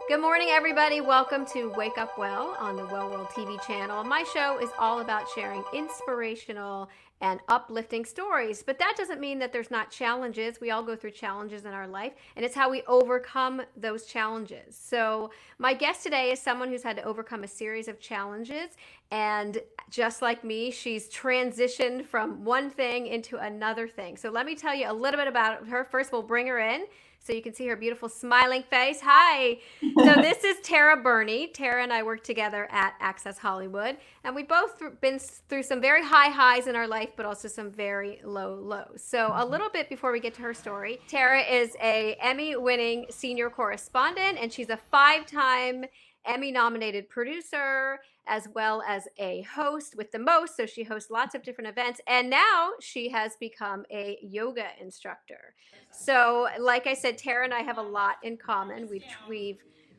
Good morning, everybody. Welcome to Wake Up Well on the Well World TV channel. My show is all about sharing inspirational and uplifting stories, but that doesn't mean that there's not challenges. We all go through challenges in our life, and it's how we overcome those challenges. So, my guest today is someone who's had to overcome a series of challenges, and just like me, she's transitioned from one thing into another thing. So, let me tell you a little bit about her. First, we'll bring her in so you can see her beautiful smiling face. Hi. So this is Tara Burney. Tara and I work together at Access Hollywood, and we both been through some very high highs in our life, but also some very low lows. So a little bit before we get to her story, Tara is a Emmy-winning senior correspondent, and she's a 5-time Emmy-nominated producer, as well as a host with the most. So she hosts lots of different events, and now she has become a yoga instructor. So, like I said, Tara and I have a lot in common.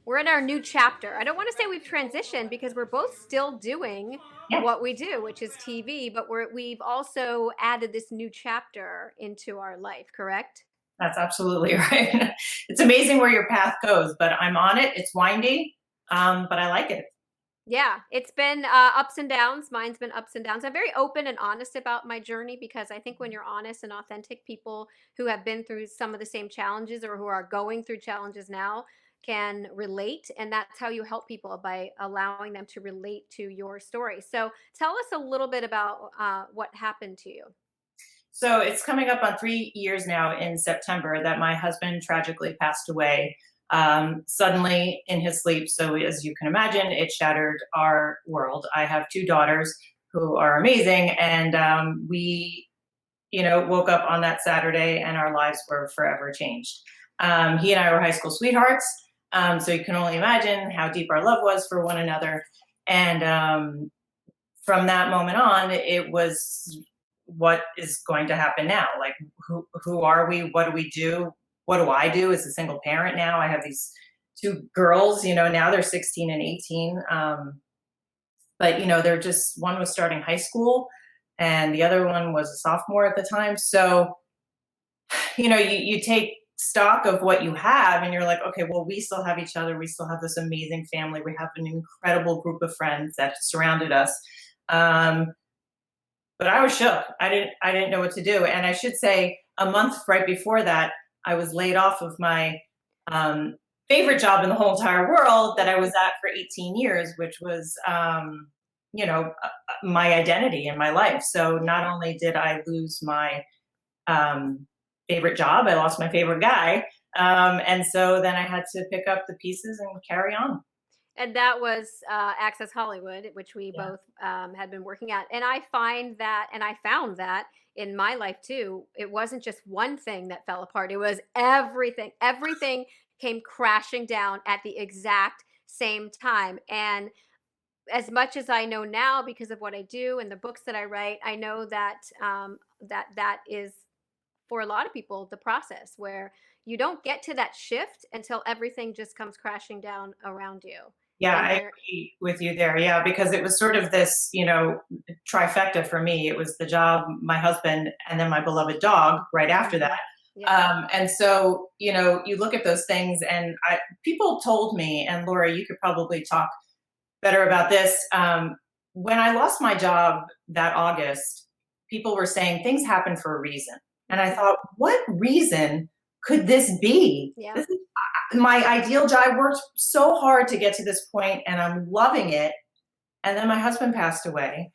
We're in our new chapter. I don't want to say we've transitioned because we're both still doing Yeah, what we do, which is TV, but we've also added this new chapter into our life, correct? that's absolutely right. It's amazing where your path goes, but I'm on it. It's windy, but I like it. Yeah, it's been ups and downs. Mine's been ups and downs. I'm very open and honest about my journey because I think when you're honest and authentic, people who have been through some of the same challenges or who are going through challenges now can relate. And that's how you help people by allowing them to relate to your story. So tell us a little bit about what happened to you. So it's coming up on 3 years now in September that my husband tragically passed away suddenly in his sleep. So, as you can imagine, it shattered our world. I have two daughters who are amazing, and we woke up on that Saturday and our lives were forever changed. He and I were high school sweethearts. So you can only imagine how deep our love was for one another. And from that moment on, it was what is going to happen now. Like, who are we? What do we do? What do I do as a single parent now? I have these two girls, now they're 16 and 18. But they're just, one was starting high school and the other one was a sophomore at the time. So you take stock of what you have and you're like, okay, well, we still have each other. We still have this amazing family. We have an incredible group of friends that surrounded us. Um, but I was shook. I didn't know what to do. And I should say, a month right before that, I was laid off of my um, favorite job in the whole entire world that I was at for 18 years, which was, my identity in my life. So not only did I lose my um, favorite job, I lost my favorite guy. And so then I had to pick up the pieces and carry on. And that was Access Hollywood, which we Yeah. both had been working at. And I find that, and I found that in my life too, it wasn't just one thing that fell apart. It was everything. Everything came crashing down at the exact same time. And as much as I know now because of what I do and the books that I write, I know that that is for a lot of people the process where you don't get to that shift until everything just comes crashing down around you. Yeah, And I there, agree with you there. Yeah, because it was sort of this, trifecta for me. It was the job, my husband, and then my beloved dog right after that. mhm, yeah, And so, you look at those things, and people told me, and Laura, you could probably talk better about this. When I lost my job that August, people were saying things happen for a reason. And I mhm, thought, what reason could this be? yeah. This is my ideal job. I worked so hard to get to this point and I'm loving it. And then my husband passed away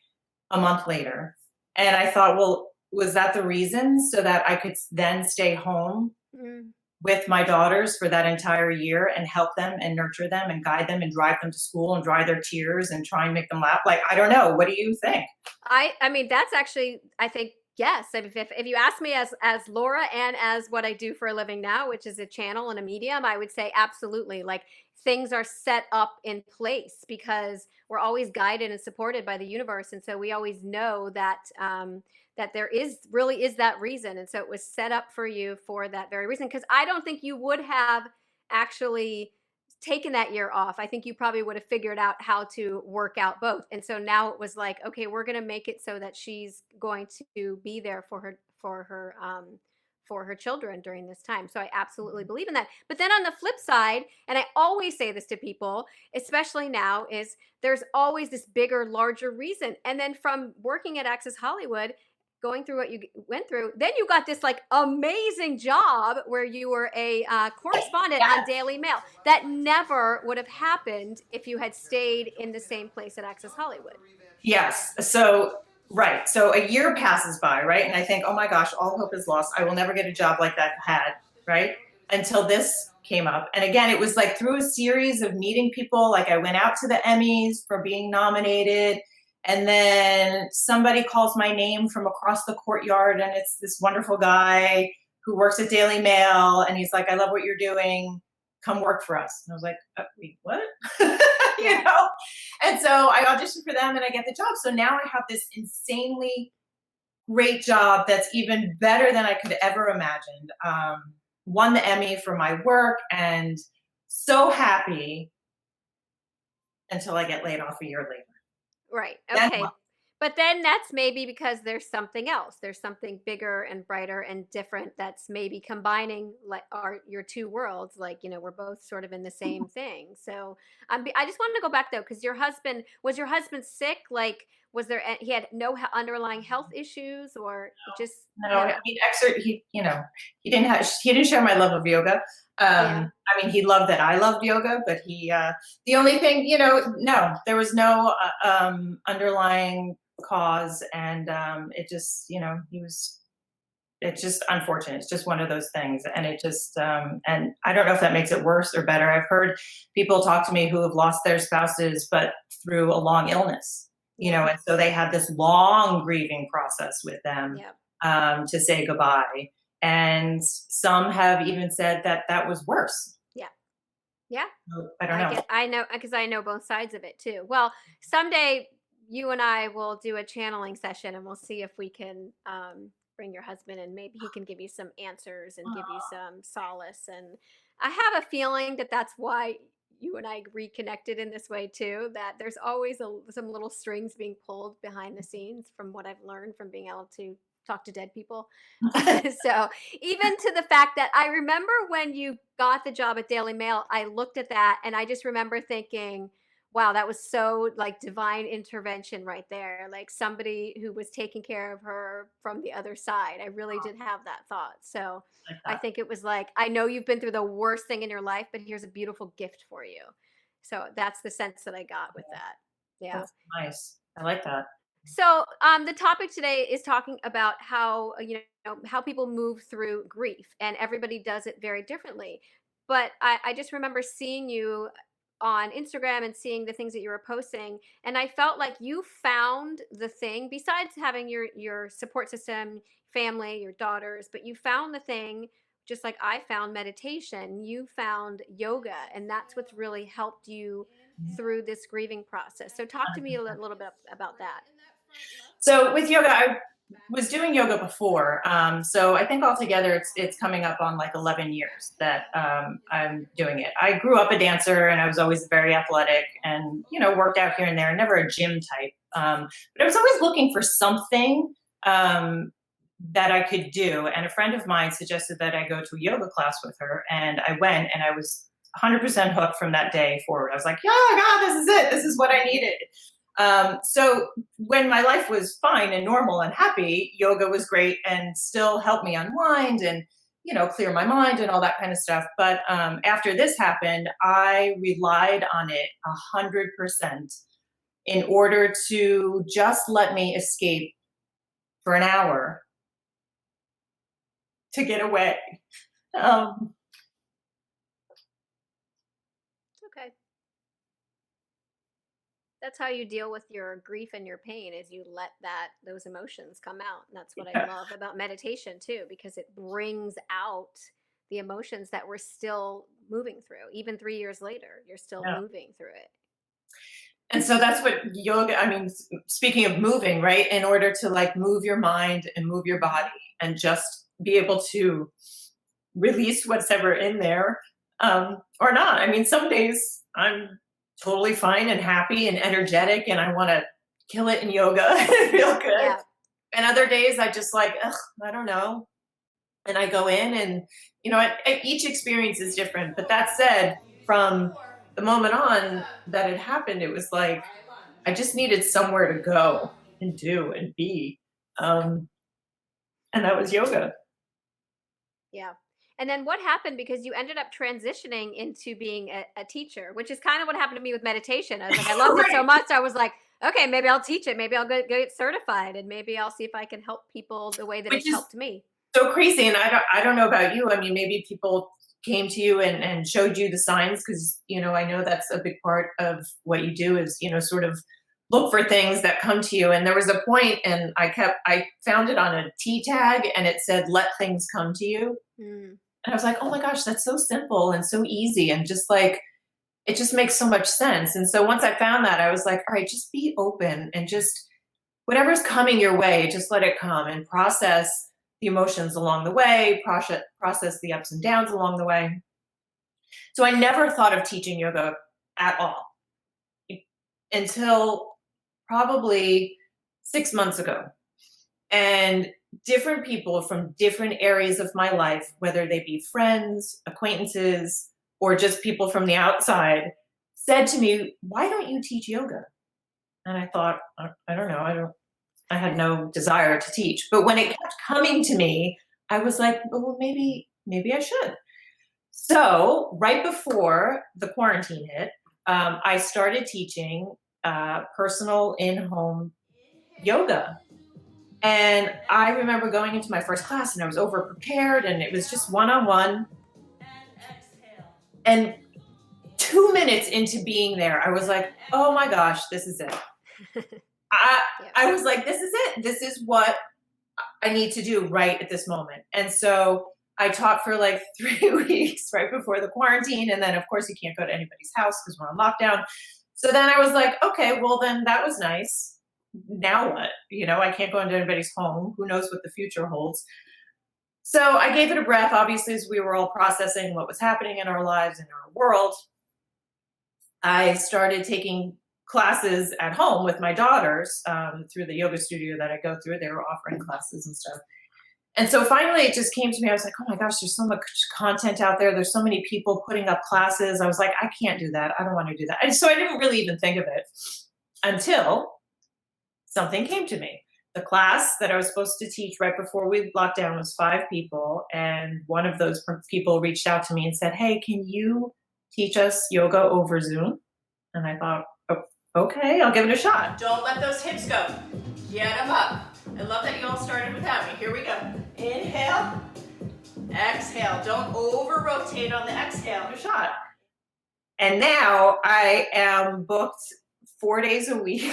a month later. And I thought, well, was that the reason so that I could then stay home Mm. with my daughters for that entire year and help them and nurture them and guide them and drive them to school and dry their tears and try and make them laugh? Like, I don't know. What do you think? I mean that's actually I think yes. I mean, if you ask me as Laura and as what I do for a living now, which is a channel and a medium, I would say absolutely. Like things are set up in place because we're always guided and supported by the universe, and so we always know that that there is really is that reason, and so it was set up for you for that very reason. Because I don't think you would have actually taken that year off. I think you probably would have figured out how to work out both. And so now it was like, okay, we're going to make it so that she's going to be there for for her children during this time. So I absolutely believe in that. But then on the flip side, and I always say this to people, especially now, is there's always this bigger, larger reason. And then from working at Access Hollywood, going through what you went through, then you got this like amazing job where you were a correspondent on Daily Mail. That never would have happened if you had stayed in the same place at Access Hollywood. Yes. So, right. So a year passes by, right? And I think, oh my gosh, all hope is lost. I will never get a job like that had, right? Until this came up. And again, it was like through a series of meeting people. Like I went out to the Emmys for being nominated. And then somebody calls my name from across the courtyard, and it's this wonderful guy who works at Daily Mail. And he's like, I love what you're doing. Come work for us. And I was like, wait, what? You know? And so I auditioned for them and I get the job. So now I have this insanely great job that's even better than I could ever imagined. Won the Emmy for my work and so happy until I get laid off a year later. Right. Okay. But then that's maybe because there's something else. There's something bigger and brighter and different that's maybe combining like your two worlds. Like, you know, we're both sort of in the same thing. So I just wanted to go back though, because was your husband sick? Like, was there, he had no underlying health issues or just? No, I mean, he didn't share my love of yoga. I mean, he loved that I loved yoga, but the only thing, no, there was no underlying cause. And it just, it's just unfortunate. It's just one of those things. And it just, and I don't know if that makes it worse or better. I've heard people talk to me who have lost their spouses, but through a long illness, and so they had this long grieving process with them to say goodbye. And some have even said that that was worse. Yeah. So, I don't know. I know, because I know both sides of it too. Well, someday you and I will do a channeling session and we'll see if we can bring your husband and maybe he can give you some answers and give you some solace. And I have a feeling that that's why you and I reconnected in this way too, that there's always some little strings being pulled behind the scenes from what I've learned from being able to talk to dead people. So even to the fact that I remember when you got the job at Daily Mail, I looked at that and I just remember thinking, wow, that was so like divine intervention right there. Like somebody who was taking care of her from the other side. I really did have that thought. So I think it was like, I know you've been through the worst thing in your life, but here's a beautiful gift for you. So that's the sense that I got with that. Yeah. That's nice. I like that. So the topic today is talking about how, how people move through grief, and everybody does it very differently. But I just remember seeing you on Instagram and seeing the things that you were posting, and I felt like you found the thing besides having your support system, family, your daughters, but you found the thing just like I found meditation. You found yoga, and that's what's really helped you through this grieving process. So talk to me a little bit about that. So with yoga, I was doing yoga before. So I think altogether it's coming up on like 11 years that I'm doing it. I grew up a dancer and I was always very athletic and, worked out here and there, never a gym type. But I was always looking for something that I could do. And a friend of mine suggested that I go to a yoga class with her. And I went and I was 100% hooked from that day forward. I was like, oh God, this is it. This is what I needed. So when my life was fine and normal and happy, yoga was great and still helped me unwind and, clear my mind and all that kind of stuff. But after this happened, I relied on it 100% in order to just let me escape for an hour to get away. Okay. That's how you deal with your grief and your pain, is you let those emotions come out. And that's what I love about meditation too, because it brings out the emotions that we're still moving through. Even 3 years later, you're still moving through it. And so that's what yoga, speaking of moving, right? In order to like move your mind and move your body and just be able to release what's ever in there, or not. Some days I'm totally fine and happy and energetic and I want to kill it in yoga and feel good. Yeah. And other days I just like, I don't know, And I go in and, each experience is different. But that said, from the moment on that it happened, it was like I just needed somewhere to go and do and be. Um, and that was yoga. Yeah. And then what happened, because you ended up transitioning into being a teacher, which is kind of what happened to me with meditation. I was like, I loved it so Right. much. I was like, okay, maybe I'll teach it. Maybe I'll get certified, and maybe I'll see if I can help people the way that Which it's is helped me. so crazy. And I don't know about you. I mean, maybe people came to you and showed you the signs because, I know that's a big part of what you do is, sort of look for things that come to you. And there was a point and I found it on a T tag and it said, let things come to you. Mm. And I was like, oh my gosh, that's so simple and so easy. And just like, it just makes so much sense. And so once I found that, I was like, all right, just be open and just whatever's coming your way, just let it come and process the emotions along the way, process the ups and downs along the way. So I never thought of teaching yoga at all until probably 6 months ago. And different people from different areas of my life, whether they be friends, acquaintances, or just people from the outside, said to me, "Why don't you teach yoga?" And I thought, I don't know, I had no desire to teach. But when it kept coming to me, I was like, well, maybe I should. So right before the quarantine hit, I started teaching personal in-home yoga. And I remember going into my first class and I was over prepared and it was just one-on-one. And 2 minutes into being there, I was like, oh my gosh, this is it. I, Yeah. I was like, this is it. This is what I need to do right at this moment. And so I taught for like 3 weeks right before the quarantine. And then, of course, you can't go to anybody's house because we're on lockdown. So then I was like, okay, well, then that was nice. Now what? I can't go into anybody's home. Who knows what the future holds? So I gave it a breath, obviously, as we were all processing what was happening in our lives and our world. I started taking classes at home with my daughters through the yoga studio that I go through. They were offering classes and stuff. And so finally it just came to me. I was like, oh my gosh, there's so much content out there. There's so many people putting up classes. I was like, I can't do that. I don't want to do that. And so I didn't really even think of it until something came to me. The class that I was supposed to teach right before we locked down was 5 people. And one of those people reached out to me and said, hey, can you teach us yoga over Zoom? And I thought, oh, okay, I'll give it a shot. Don't let those hips go. Get them up. I love that you all started without me. Here we go. Inhale, exhale. Don't over rotate on the exhale. A shot. And now I am booked 4 days a week.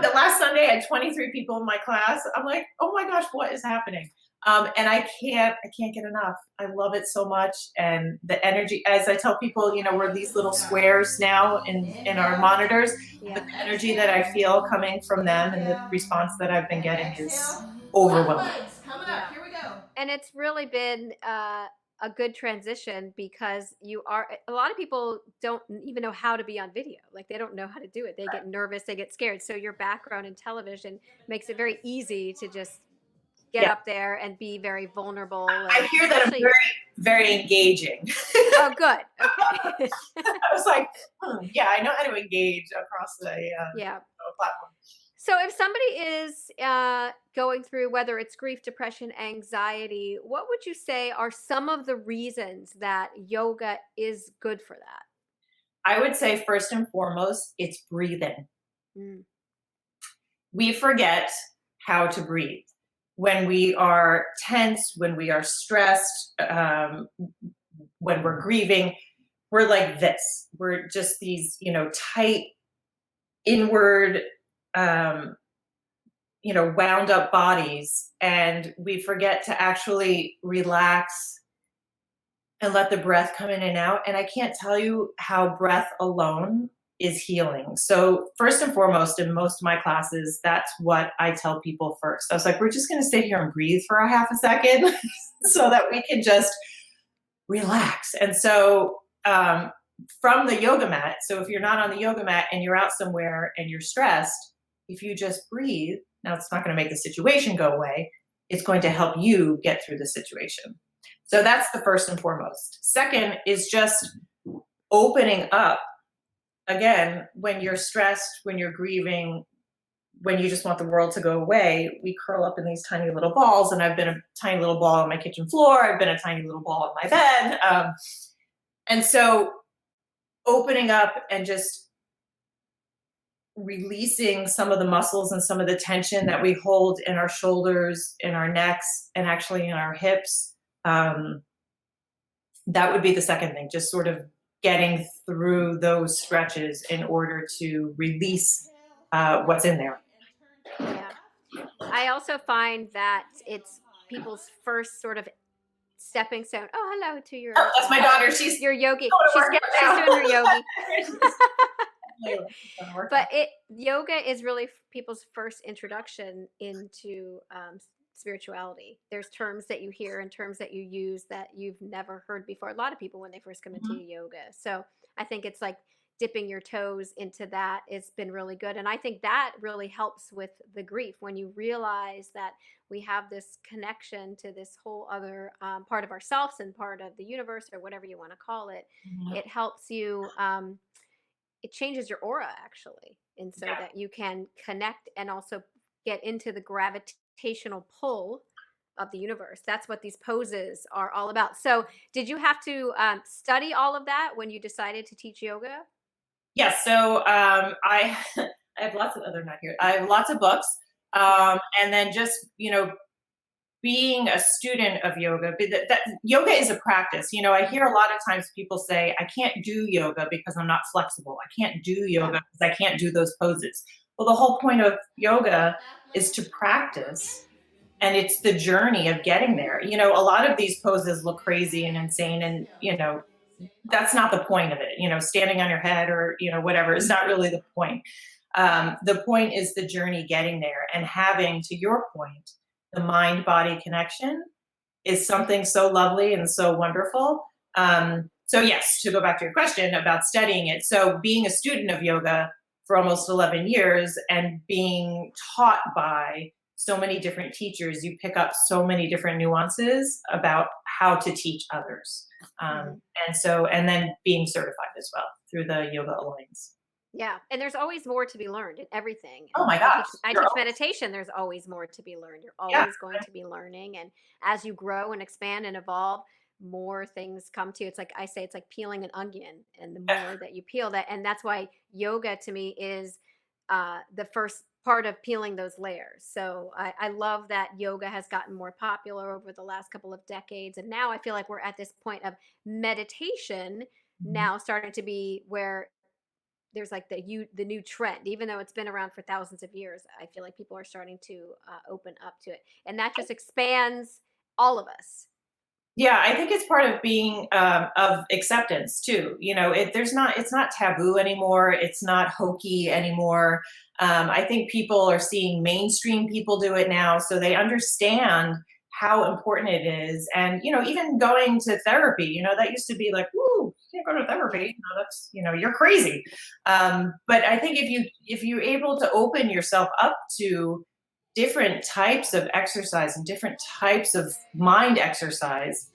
The last Sunday I had 23 people in my class. I'm like, oh my gosh, what is happening? And I can't get enough. I love it so much. And the energy, as I tell people, we're these little squares now in our monitors. Yeah. But the energy that I feel coming from them and the response that I've been getting is overwhelming. Coming up. Here we go. And it's really been a good transition, because a lot of people don't even know how to be on video. Like, they don't know how to do it. They get nervous, they get scared. So your background in television makes it very easy to just get Yeah. up there and be very vulnerable. I hear that I'm very, very engaging. Oh, good. Okay. I was like, yeah, I know how to engage across the Yeah. platform. So if somebody is going through, whether it's grief, depression, anxiety, what would you say are some of the reasons that yoga is good for that? I would say first and foremost, it's breathing. Mm. We forget how to breathe when we are tense, when we are stressed, when we're grieving. We're like this. We're just these, tight, inward, wound up bodies, and we forget to actually relax and let the breath come in and out. And I can't tell you how breath alone is healing. So first and foremost, in most of my classes, that's what I tell people first. I was like, we're just going to sit here and breathe for a half a second so that we can just relax. And so from the yoga mat, so if you're not on the yoga mat and you're out somewhere and you're stressed, if you just breathe, now it's not going to make the situation go away, it's going to help you get through the situation. So that's the first and foremost. Second is just opening up. Again, when you're stressed, when you're grieving, when you just want the world to go away, we curl up in these tiny little balls. And I've been a tiny little ball on my kitchen floor. I've been a tiny little ball on my bed. And so opening up and just releasing some of the muscles and some of the tension that we hold in our shoulders, in our necks, and actually in our hips. That would be the second thing, just sort of getting through those stretches in order to release what's in there. Yeah. I also find that it's people's first sort of stepping stone. Oh, hello to your Oh, that's my daughter. She's your yogi. going to She's work right she's now. doing her yogi. But yoga is really people's first introduction into spirituality. There's terms that you hear and terms that you use that you've never heard before. A lot of people when they first come into yoga. So I think it's like dipping your toes into that has been really good. And I think that really helps with the grief when you realize that we have this connection to this whole other part of ourselves and part of the universe or whatever you want to call it. It helps you it changes your aura actually, and so that you can connect and also get into the gravitational pull of the universe. That's what these poses are all about. So did you have to study all of that when you decided to teach yoga? Yes. So I I have lots of other not here. I have lots of books, and then just being a student of yoga. That yoga is a practice. I hear a lot of times people say, "I can't do yoga because I'm not flexible. I can't do yoga because I can't do those poses." Well, the whole point of yoga is to practice, and it's the journey of getting there. A lot of these poses look crazy and insane, and that's not the point of it. Standing on your head or whatever is not really the point. The point is the journey getting there, and having, to your point, the mind body connection is something so lovely and so wonderful. So yes, to go back to your question about studying it. So being a student of yoga for almost 11 years and being taught by so many different teachers, you pick up so many different nuances about how to teach others. And then being certified as well through the Yoga Alliance. Yeah, and there's always more to be learned in everything. Oh And my gosh. I You're teach always, meditation. There's always more to be learned. You're yeah. always going to be learning, and as you grow and expand and evolve, more things come to you. It's like I say, it's like peeling an onion, and the more that you peel that, and that's why yoga to me is the first part of peeling those layers. So I love that yoga has gotten more popular over the last couple of decades, and now I feel like we're at this point of meditation now starting to be where there's like the new trend, even though it's been around for thousands of years. I feel like people are starting to open up to it, and that just expands all of us. Yeah, I think it's part of being of acceptance too. It's not taboo anymore. It's not hokey anymore. I think people are seeing mainstream people do it now, so they understand how important it is. And even going to therapy, that used to be like, "Woo, you can't go to therapy. That's you're crazy." But I think if you're able to open yourself up to different types of exercise and different types of mind exercise,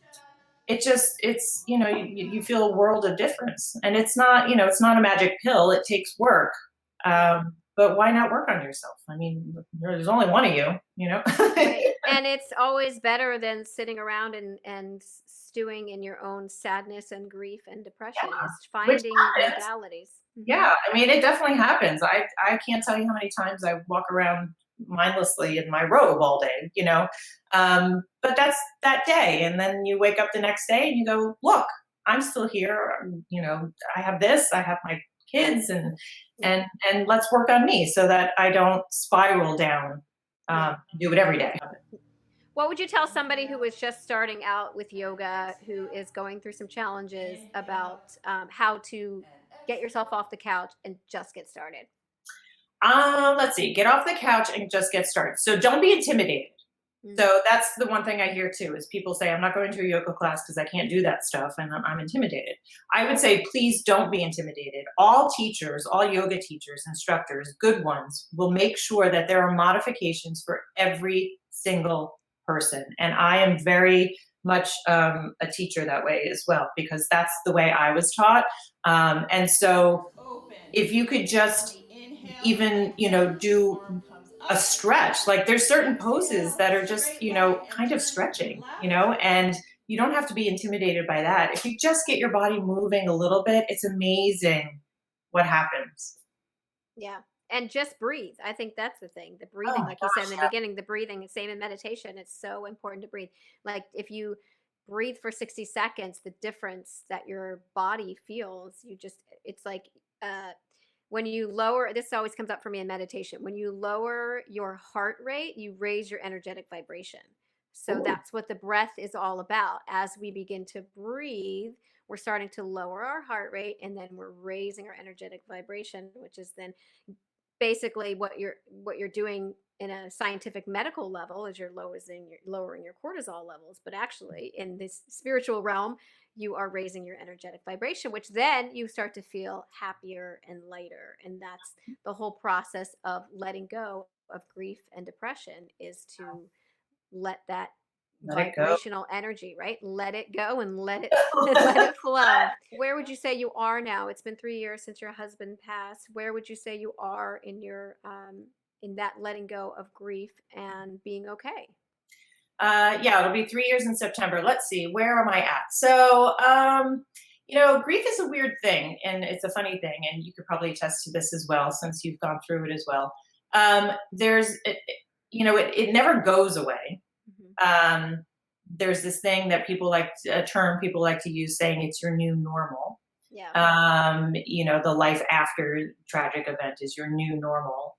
you feel a world of difference. And it's not a magic pill. It takes work. But why not work on yourself? I mean, there's only one of you. Right. And it's always better than sitting around and stewing in your own sadness and grief and depression. Yeah, Is which finding happens. modalities. Yeah, I mean, it definitely happens. I can't tell you how many times I walk around mindlessly in my robe all day. But that's that day, and then you wake up the next day and you go, "Look, I'm still here. I have this. I have my kids, and let's work on me so that I don't spiral down. Do it every day." What would you tell somebody who is just starting out with yoga, who is going through some challenges about how to get yourself off the couch and just get started? Let's see. Get off the couch and just get started. So don't be intimidated. Mm. So that's the one thing I hear too is people say, "I'm not going to a yoga class because I can't do that stuff and I'm intimidated." I would say, please don't be intimidated. All teachers, all yoga teachers, instructors, good ones, will make sure that there are modifications for every single person. And I am very much a teacher that way as well, because that's the way I was taught. And so Open. if you could On just the inhale, even, exhale, do arm comes a up. stretch, like there's certain poses Exhale, that are just, straight leg and kind of turn to stretching, left. and you don't have to be intimidated by that. If you just get your body moving a little bit, it's amazing what happens. Yeah. And just breathe. I think that's the thing. The Oh breathing, my like you said in gosh, the yeah. beginning, the breathing, same in meditation. It's so important to breathe. Like if you breathe for 60 seconds, the difference that your body feels, it's like, uh, when you lower, this always comes up for me in meditation. When you lower your heart rate, you raise your energetic vibration. So Ooh, that's what the breath is all about. As we begin to breathe, we're starting to lower our heart rate, and then we're raising our energetic vibration, which is then basically what you're doing in a scientific medical level is you're lowering your cortisol levels, but actually in this spiritual realm you are raising your energetic vibration, which then you start to feel happier and lighter. And that's the whole process of letting go of grief and depression, is to let that let it go. vibrational energy, right? Let it go and let it let it flow. Where would you say you are now? It's been 3 years since your husband passed. Where would you say you are in your in that letting go of grief and being okay? Yeah, it'll be 3 years in September. Let's see, where am I at? So, grief is a weird thing, and it's a funny thing, and you could probably attest to this as well, since you've gone through it as well. It never goes away. Hmm. Um, there's this thing that a term people like to use, saying it's your new normal. Yeah. The life after tragic event is your new normal.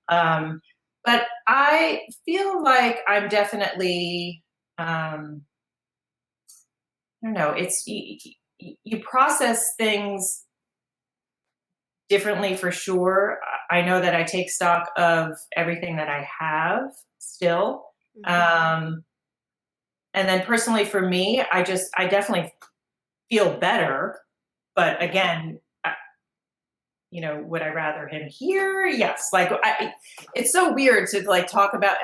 But I feel like I'm definitely, I don't know, you process things differently for sure. I know that I take stock of everything that I have still. Hmm. Um, and then personally for me, I definitely feel better. But Yeah. again, would I rather him here? Yes. It's so weird to like talk about.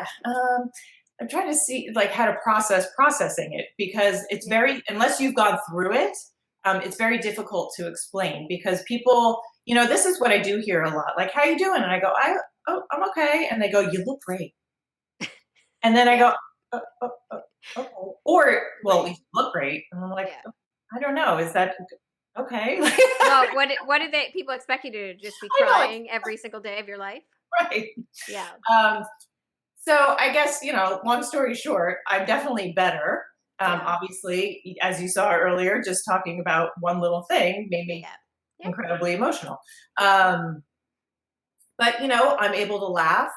I'm trying to see like how to processing it, because it's Yeah. very, unless you've gone through it, it's very difficult to explain, because people, this is what I do hear a lot. Like, how you doing? And I go, I'm okay. And they go, you look great. And then I Yeah. go, okay. Or, well, at Right. least you look great. And I'm like, Yeah. I don't know. Is that okay? Well, what did they people expect you to just be I know, like, crying every single day of your life? right. Yeah. Um, so I guess, long story short, I'm definitely better. Yeah. Obviously, as you saw earlier, just talking about one little thing made me Yeah. Yep. incredibly emotional. Yep. But I'm able to laugh,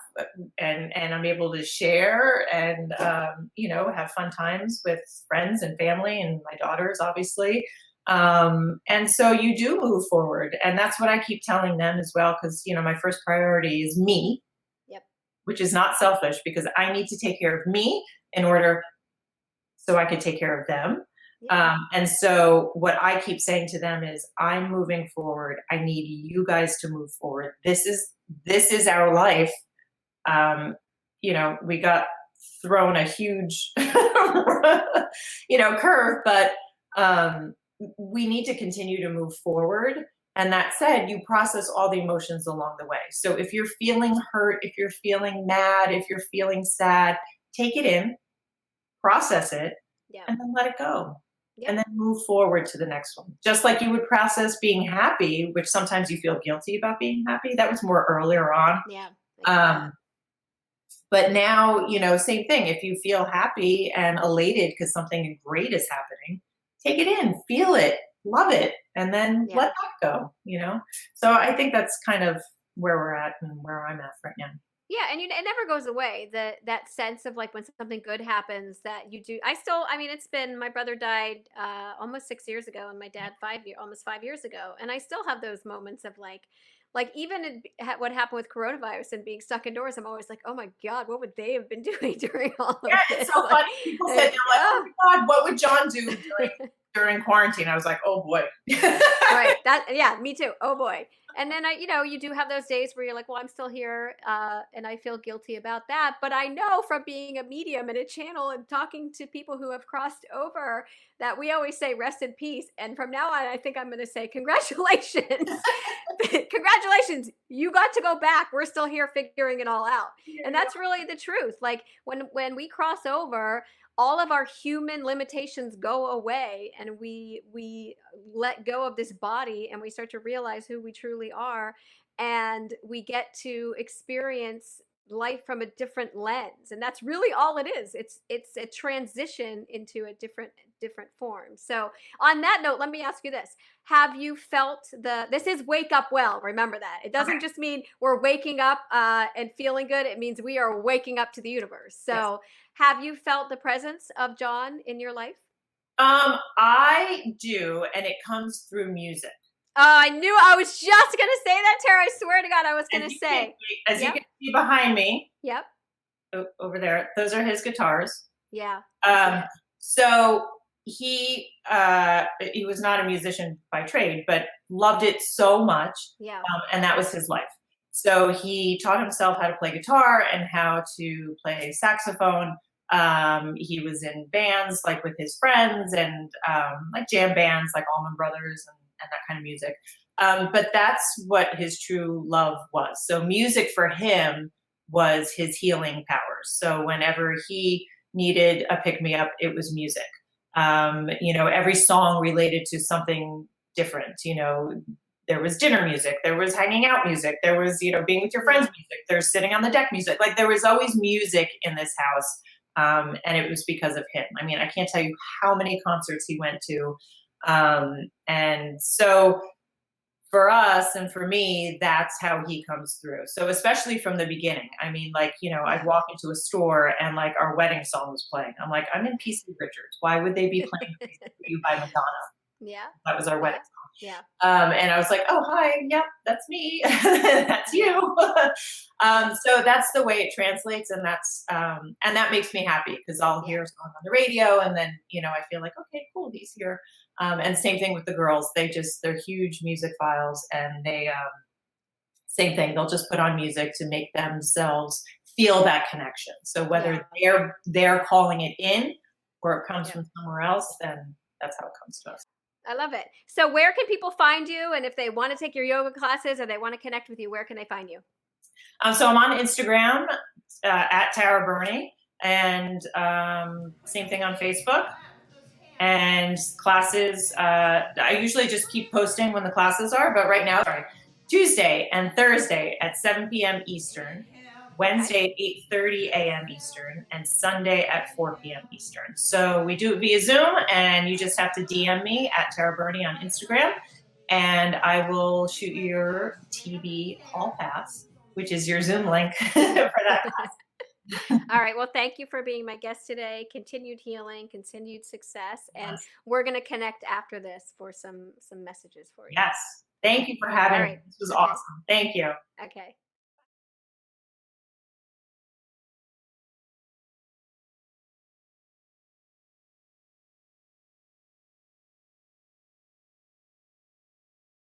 and I'm able to share, and have fun times with friends and family and my daughters, obviously. And so you do move forward, and that's what I keep telling them as well, because my first priority is me, Yep. which is not selfish, because I need to take care of me in order so I could take care of them. Yep. And so what I keep saying to them is, I'm moving forward. I need you guys to move forward. This is our life. We got thrown a huge, curve, but we need to continue to move forward. And that said, you process all the emotions along the way. So if you're feeling hurt, if you're feeling mad, if you're feeling sad, take it in, process it, Yeah. and then let it go. Yep. And then move forward to the next one. Just like you would process being happy, which sometimes you feel guilty about being happy. That was more earlier on. Yeah. I get that. Um, but now, same thing. If you feel happy and elated because something great is happening, take it in, feel it, love it, and then Yeah. let that go. So I think that's kind of where we're at and where I'm at right now. Yeah, and it never goes away. That sense of like when something good happens that you do. I mean, it's been, my brother died almost 6 years ago, and my dad almost 5 years ago, and I still have those moments of like even what happened with coronavirus and being stuck indoors. I'm always like, oh my god, what would they have been doing during all of Yeah, it's this? so Like, funny. People said, they're like, oh my God, what would John do during quarantine? I was like, oh boy. right. Yeah, me too. Oh boy. And then you do have those days where you're like, well, I'm still here, and I feel guilty about that. But I know from being a medium and a channel and talking to people who have crossed over that we always say rest in peace. And from now on, I think I'm going to say congratulations. Congratulations. You got to go back. We're still here figuring it all out. And that's really the truth. Like when we cross over, all of our human limitations go away, and we let go of this body, and we start to realize who we truly are, and we get to experience life from a different lens. And that's really all it is. It's a transition into a different form. So on that note, let me ask you this. Have you felt this is wake up well, remember that. It doesn't Okay. just mean we're waking up and feeling good. It means we are waking up to the universe. Yes. So have you felt the presence of John in your life? I do, and it comes through music. Oh, I knew. I was just gonna say that, Tara. I swear to God, I was As gonna you can, say. as you Yep. can see behind me, Yep. over there, those are his guitars. Yeah. I see Um, it. so he was not a musician by trade, but loved it so much, Yeah. and that was his life. So he taught himself how to play guitar and how to play saxophone. He was in bands like with his friends and like jam bands like Allman Brothers and that kind of music. But that's what his true love was. So music for him was his healing powers. So whenever he needed a pick me up, it was music. Every song related to something different. There was dinner music, there was hanging out music, there was, being with your friends music, there's sitting on the deck music. Like there was always music in this house. And it was because of him. I mean, I can't tell you how many concerts he went to. And so for us and for me, that's how he comes through. So especially from the beginning, I mean, like, I'd Yeah. walk into a store and like our wedding song was playing. I'm like, I'm in PC Richards. Why would they be playing Peace Be With You by Madonna? Yeah. That was our wedding Yeah. song. Yeah. And I was like, oh, hi, yep, that's me. That's you. So that's the way it translates. And that makes me happy because I'll Yeah. hear a song on the radio and then, I feel like, okay, cool, he's here. And same thing with the girls. They're huge music files and same thing. They'll just put on music to make themselves feel that connection. So whether they're calling it in or it comes Yeah. from somewhere else, then that's how it comes to us. I love it. So where can people find you? And if they want to take your yoga classes or they want to connect with you, where can they find you? So I'm on Instagram at Tara Burney, and same thing on Facebook. And classes, I usually just keep posting when the classes are, but right now, sorry, Tuesday and Thursday at 7 p.m. Eastern, Wednesday at 8:30 a.m. Eastern, and Sunday at 4 p.m. Eastern. So we do it via Zoom, and you just have to DM me at Tara Burney on Instagram, and I will shoot you your TV hall pass, which is your Zoom link for that class. All right. Well, thank you for being my guest today. Continued healing, continued success, and Yes. we're going to connect after this for some messages for you. Yes. Thank you for All having me. right. This was Okay. awesome. Thank you. Okay.